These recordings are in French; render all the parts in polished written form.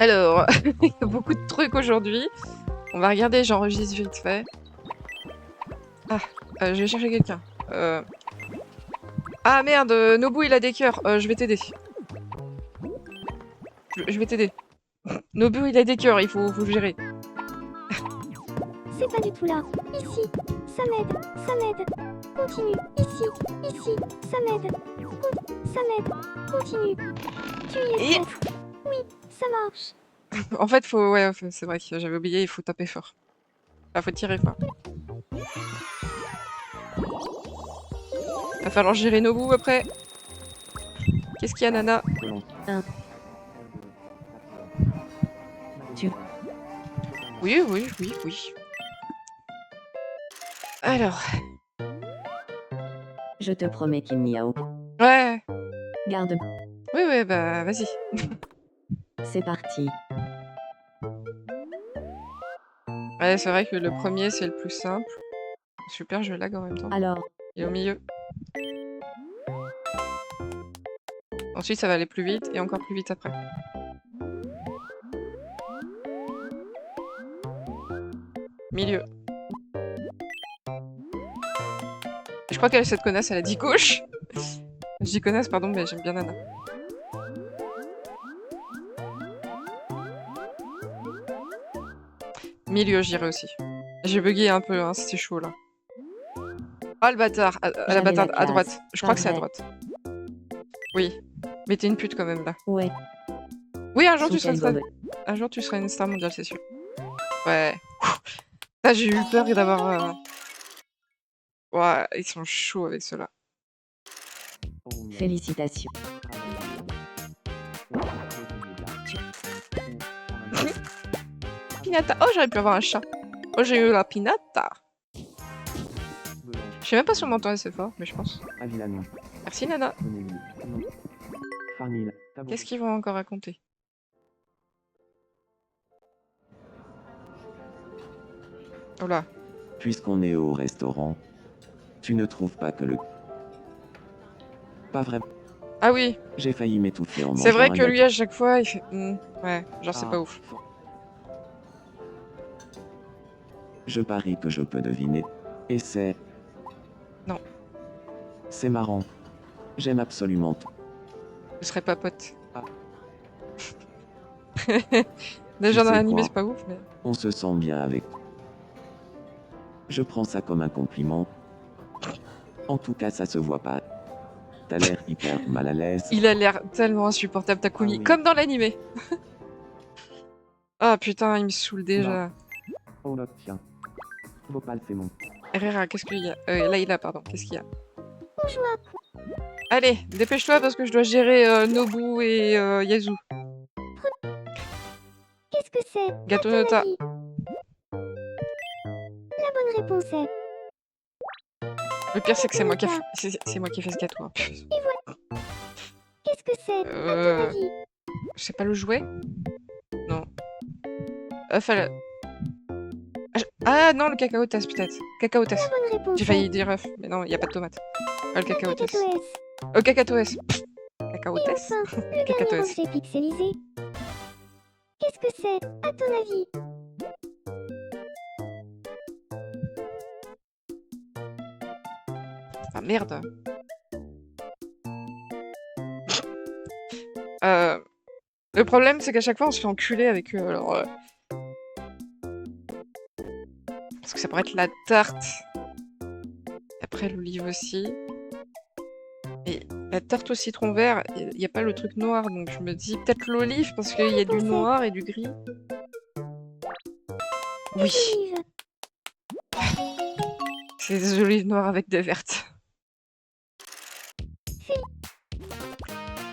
Alors, il y a beaucoup de trucs aujourd'hui. On va regarder, j'enregistre vite fait. Ah, je vais chercher quelqu'un. Ah merde, Nobu il a des cœurs. Je vais t'aider. Je vais t'aider. Nobu il a des cœurs, il faut gérer. C'est pas du tout là. Ici, ça m'aide, ça m'aide. Continue, ici, ça m'aide. Ça m'aide, continue. Tu y es presque. Oui, ça marche. En fait, ouais, c'est vrai que j'avais oublié, il faut taper fort. Enfin, faut tirer fort. Va falloir gérer Nobu après. Qu'est-ce qu'il y a, Nana? Oui. Alors. Je te promets qu'il n'y a aucun. Ouais. Garde. Oui, bah vas-y. C'est parti. Ouais, c'est vrai que le premier, c'est le plus simple. Super, je lag en même temps. Alors. Et au milieu. Ensuite, ça va aller plus vite et encore plus vite après. Milieu. Je crois qu'elle, cette connasse, elle a dit gauche. Je dis connasse, pardon, mais j'aime bien Nana. Milieu, j'irai aussi. J'ai bugué un peu, hein, c'était chaud là. Ah, le bâtard, la bâtarde, à droite. Je crois que c'est à droite. Oui, mais t'es une pute quand même là. Ouais. Oui, un jour tu seras une star mondiale, c'est sûr. Ouais. Ah, j'ai eu peur d'avoir... Ouais, ils sont chauds avec ceux-là. Félicitations. Pinata. Oh, j'aurais pu avoir un chat. Oh, j'ai eu la pinata. Je sais même pas si on m'entend assez fort, mais je pense. Merci, Nana. Qu'est-ce qu'ils vont encore raconter? Oh là. Puisqu'on est au restaurant, tu ne trouves pas que le... Pas vrai. Ah oui. J'ai failli m'étouffer en mangeant. C'est vrai que lui, à chaque fois, il fait... ouais, genre c'est pas ouf. Je parie que je peux deviner. Et c'est... Non. C'est marrant. J'aime absolument tout. Je serais pas pote. Ah. Déjà dans l'animé, c'est pas ouf, mais... On se sent bien avec... Je prends ça comme un compliment. En tout cas, ça se voit pas. T'as l'air hyper mal à l'aise. Il a l'air tellement insupportable, Takumi. Ah oui. Comme dans l'animé. Ah putain, il me saoule déjà. Oh là, tiens. Bhopal, c'est mon... Herrera, qu'est-ce qu'il y a Layla, pardon, qu'est-ce qu'il y a? Bonjour. Allez, dépêche-toi parce que je dois gérer Nobu et Yazu. Qu'est-ce que c'est? Gâteau Nota. La bonne réponse est... Le pire, c'est que c'est moi qui ai fait ce gâteau. Hein. Et voilà. Qu'est-ce que c'est? À ton avis? Je sais pas le jouet? Non. Fallait... Ah non, le cacaotès peut-être. Cacaotès. J'ai failli dire œuf, mais non, il n'y a pas de tomate. Le cacaotès. Cacatoès. Cacaotès. Et enfin, le dernier objet pixelisé. Qu'est-ce que c'est? À ton avis? Ah merde. Le problème, c'est qu'à chaque fois, on se fait enculer avec eux. Alors, parce que ça pourrait être la tarte. Après, l'olive aussi. Et la tarte au citron vert, il n'y a pas le truc noir, donc je me dis peut-être l'olive, parce qu'il y a du noir et du gris. Oui. C'est des olives noires avec des vertes.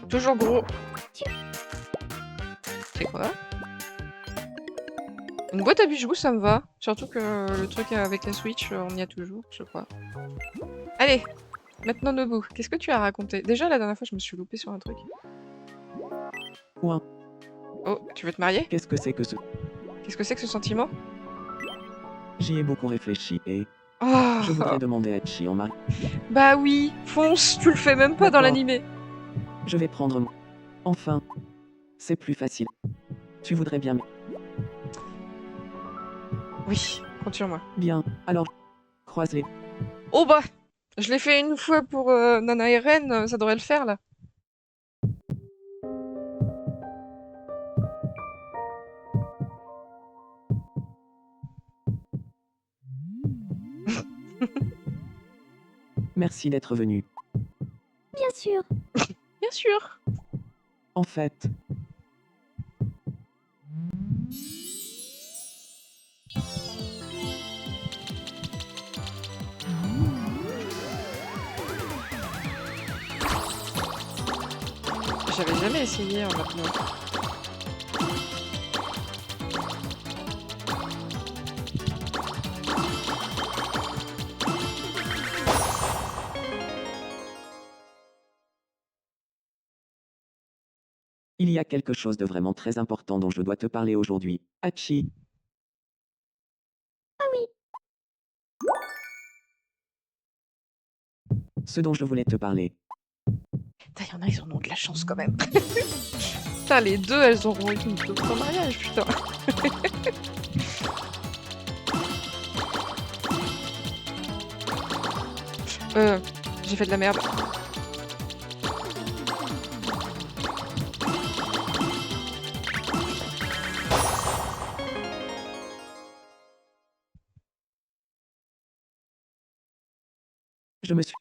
Toujours gros. C'est quoi? Une boîte à bijoux, ça me va. Surtout que le truc avec la Switch, on y a toujours, je crois. Allez, maintenant Nobu, qu'est-ce que tu as raconté? Déjà, la dernière fois, je me suis loupée sur un truc. Quoi? Oh, tu veux te marier? Qu'est-ce que c'est que ce... Qu'est-ce que c'est que ce sentiment? J'y ai beaucoup réfléchi et... Oh. Je voudrais demander à Echi en mari. Bah oui, fonce, tu le fais même pas dans l'animé. Je vais prendre... Enfin, c'est plus facile. Tu voudrais bien... Oui, compte sur moi. Bien, alors... Croise les... Oh bah, je l'ai fait une fois pour Nana et Ren, ça devrait le faire là. Merci d'être venu. Bien sûr. Bien sûr. En fait, J'avais jamais essayé en apnée. il y a quelque chose de vraiment très important dont je dois te parler aujourd'hui. Hachi, Ah oui. ce dont je voulais te parler. Putain, y en a, ils en ont de la chance quand même. Putain, les deux, elles auront eu une double mariage, putain. J'ai fait de la merde. Je me suis...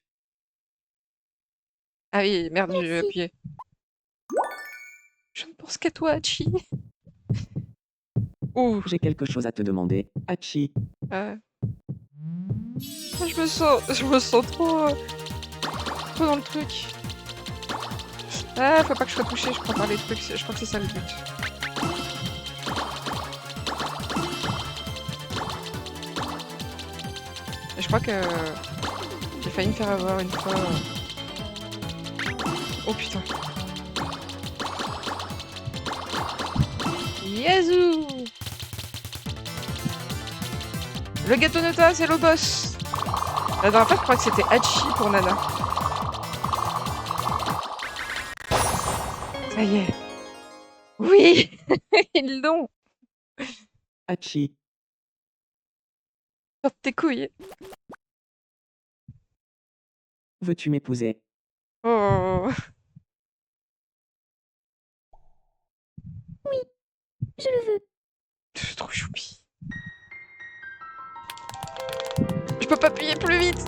Ah oui, merde, j'ai Merci. appuyé. Je ne pense qu'à toi, Hachi. Ouh, J'ai quelque chose à te demander. Hachi, ah, je me sens trop dans le truc. Ah, faut pas que je sois touchée, je crois par les trucs, je crois que c'est ça le but. Et je crois que j'ai failli me faire avoir une fois. Oh putain. Yazoo! Le gâteau Nota, c'est le boss! La dernière fois, je crois que c'était Hachi pour Nana. Ça y est. Oui! Ils l'ont! Hachi, Sorte tes couilles. veux-tu m'épouser? Oh! Je le veux. C'est trop choupi. Je peux pas appuyer plus vite!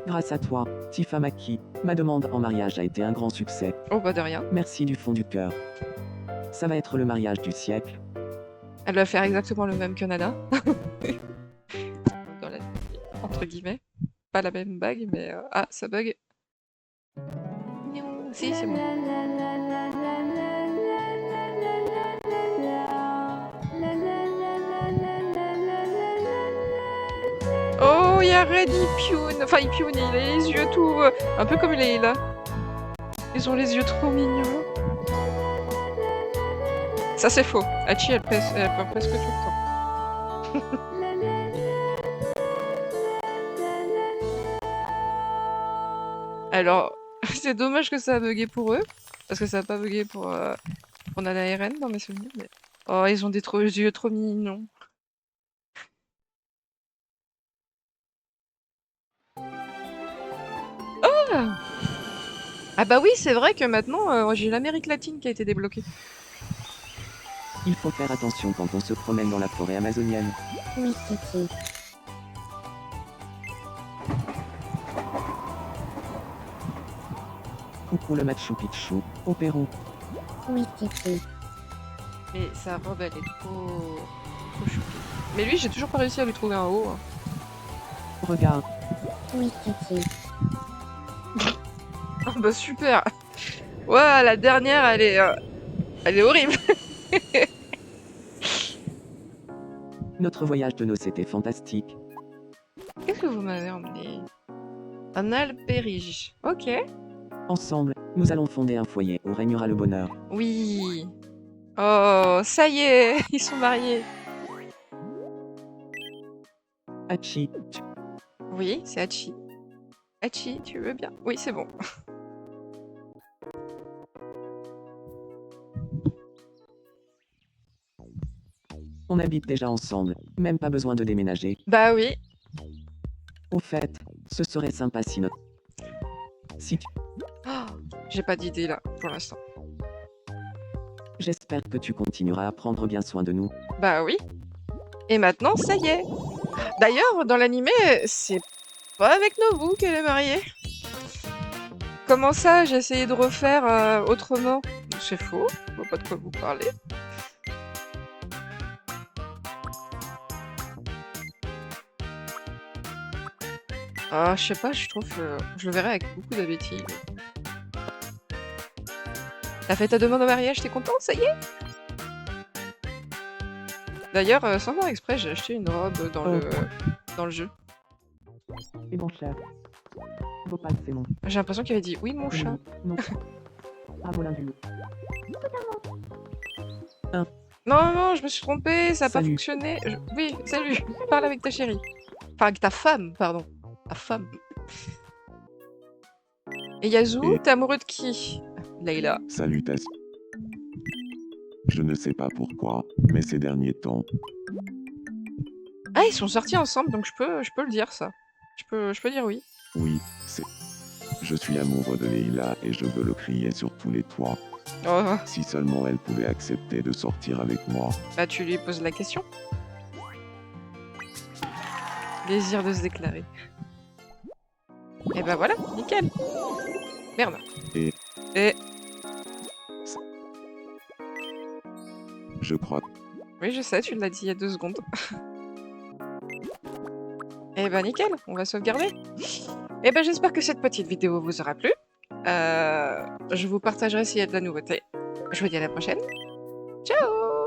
Grâce à toi, Tifamaki, ma demande en mariage a été un grand succès. Oh bah de rien. Merci du fond du cœur. Ça va être le mariage du siècle. Elle va faire exactement le même que Nana. Dans la... Entre guillemets. Pas la même bague, mais... Ah, ça bug. Si, c'est bon. Oh, il y a Red, il pioune. Enfin, il pioune, il a les yeux tout... un peu comme Leila. Ils ont les yeux trop mignons. Ça, c'est faux. Hachi, elle pleure presque tout le temps. Alors, c'est dommage que ça a bugué pour eux. Parce que ça a pas bugué pour Nana et Ren dans mes souvenirs. Mais... Oh, ils ont des yeux trop mignons. Ah bah oui, c'est vrai que maintenant, j'ai l'Amérique latine qui a été débloquée. Il faut faire attention quand on se promène dans la forêt amazonienne. Oui, Titi. Coucou le Machu Picchu, au Pérou. Oui, Titi. Mais sa robe, elle est trop choupie. Mais lui, j'ai toujours pas réussi à lui trouver un haut. Hein. Regarde, Oui, Titi. Ah bah super. Ouais, la dernière, elle est horrible. notre voyage de noces était fantastique. Qu'est-ce que vous m'avez emmené? Un alpérige. Ok. Ensemble, nous allons fonder un foyer où régnera le bonheur. Oui. Oh, ça y est, ils sont mariés. Hachi, Oui, c'est Hachi. Hachi, tu veux bien? Oui, c'est bon. on habite déjà ensemble. Même pas besoin de déménager. Bah oui. Au fait, ce serait sympa si tu... Oh, j'ai pas d'idée là, pour l'instant. J'espère que tu continueras à prendre bien soin de nous. Bah oui. Et maintenant, ça y est. D'ailleurs, dans l'animé, c'est pas avec Nobu qu'elle est mariée. Comment ça, j'ai essayé de refaire autrement? C'est faux, je vois pas de quoi vous parlez. Ah, je sais pas, je trouve que je le verrai avec beaucoup d'appétit. T'as fait ta demande en mariage, t'es content? Ça y est? D'ailleurs, sans faire exprès, j'ai acheté une robe dans le jeu. Et mon cher. Bhopal, c'est mon. J'ai l'impression qu'il avait dit oui, mon chat. Non. Ah, voilà du loup. Non, non, je me suis trompée, ça a pas Salut. fonctionné. Oui, salut, parle avec ta chérie. Enfin, avec ta femme, pardon. Ta femme. Et Yazoo, Et- t'es amoureux de qui? Layla. Salutations. Je ne sais pas pourquoi, mais ces derniers temps, Ah, ils sont sortis ensemble, donc je peux le dire, ça. Je peux dire oui. oui, c'est. Je suis amoureux de Leila et je veux le crier sur tous les toits. Oh, Si seulement elle pouvait accepter de sortir avec moi. bah tu lui poses la question. Désir de se déclarer. Et bah voilà, nickel. Merde. Et- Et... Je crois. Oui, je sais, tu l'as dit il y a 2 secondes. Et bah nickel, on va sauvegarder. Et bah j'espère que cette petite vidéo vous aura plu. Je vous partagerai s'il y a de la nouveauté. Je vous dis à la prochaine. Ciao!